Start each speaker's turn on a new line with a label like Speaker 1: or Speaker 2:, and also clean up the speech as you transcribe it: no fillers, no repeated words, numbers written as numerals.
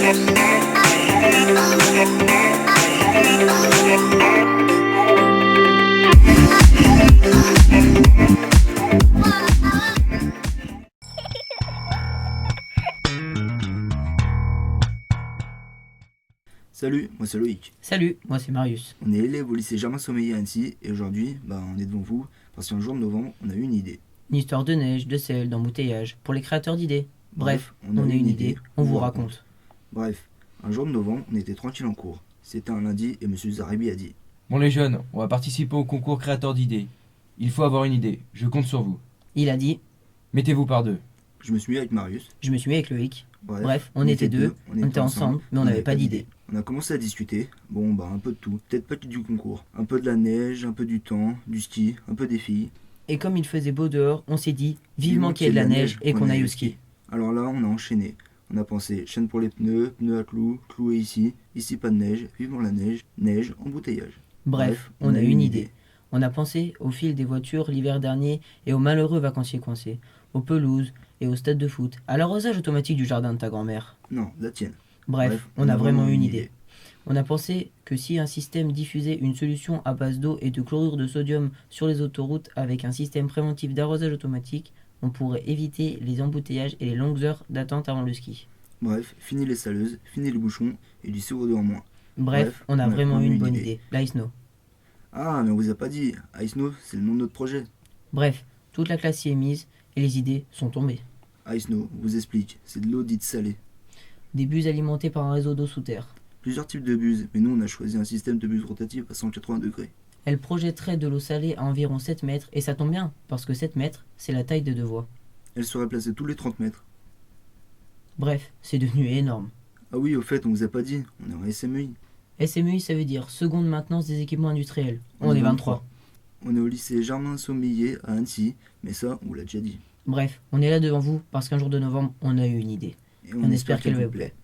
Speaker 1: Salut, moi c'est Loïc.
Speaker 2: Salut, moi c'est Marius.
Speaker 1: On est élève au lycée Germain Sommeiller à Annecy et aujourd'hui, on est devant vous parce qu'un jour de novembre, on a eu une idée.
Speaker 2: Une histoire de neige, de sel, d'embouteillage, pour les créateurs d'idées. Bref,
Speaker 1: on a
Speaker 2: on a
Speaker 1: eu
Speaker 2: une idée, on vous raconte.
Speaker 1: Bref, un jour de novembre, on était tranquille en cours. C'était un lundi et monsieur Zaribi a dit:
Speaker 3: Bon les jeunes, on va participer au concours créateur d'idées. Il faut avoir une idée, je compte sur vous.
Speaker 2: Il a dit,
Speaker 3: Mettez-vous par deux.
Speaker 1: Je me suis mis avec Marius.
Speaker 2: je me suis mis avec Loïc. Bref, on était deux, on était ensemble, mais on n'avait pas d'idée.
Speaker 1: On a commencé à discuter, un peu de tout. Peut-être pas que du concours. Un peu de la neige, un peu du temps, du ski, un peu des filles.
Speaker 2: Et comme il faisait beau dehors, on s'est dit, vivement qu'il y ait de la neige et qu'on aille au ski.
Speaker 1: Alors là, on a enchaîné. On a pensé chaîne pour les pneus, pneus à clous, cloués ici pas de neige, vivement la neige, neige, embouteillage.
Speaker 2: Bref, on a eu une idée. On a pensé au fil des voitures l'hiver dernier et aux malheureux vacanciers coincés, aux pelouses et aux stades de foot, à l'arrosage automatique du jardin de ta grand-mère.
Speaker 1: Non, la tienne.
Speaker 2: Bref, on a vraiment eu une idée. On a pensé que si un système diffusait une solution à base d'eau et de chlorure de sodium sur les autoroutes avec un système préventif d'arrosage automatique, on pourrait éviter les embouteillages et les longues heures d'attente avant le ski.
Speaker 1: Bref, fini les saleuses, fini les bouchons et du CO2 en moins.
Speaker 2: Bref, on a vraiment eu une bonne idée. L'Ice No.
Speaker 1: Ah, mais on vous a pas dit. Ice No, c'est le nom de notre projet.
Speaker 2: Bref, toute la classe s'y est mise et les idées sont tombées.
Speaker 1: Ice No, vous explique, c'est de l'eau dite salée.
Speaker 2: Des buses alimentées par un réseau d'eau sous terre.
Speaker 1: Plusieurs types de buses, mais nous on a choisi un système de buse rotative à 180 degrés.
Speaker 2: Elle projetterait de l'eau salée à environ 7 mètres et ça tombe bien, parce que 7 mètres, c'est la taille de 2 voies.
Speaker 1: Elle serait placée tous les 30 mètres.
Speaker 2: Bref, c'est devenu énorme.
Speaker 1: Ah oui, au fait, on vous a pas dit, on est en SMEI.
Speaker 2: SMEI, ça veut dire seconde maintenance des équipements industriels. On est 23.
Speaker 1: On est au lycée Germain Sommeiller à Annecy, mais ça, on vous l'a déjà dit.
Speaker 2: Bref, on est là devant vous parce qu'un jour de novembre, on a eu une idée.
Speaker 1: Et on espère qu'elle vous plaît.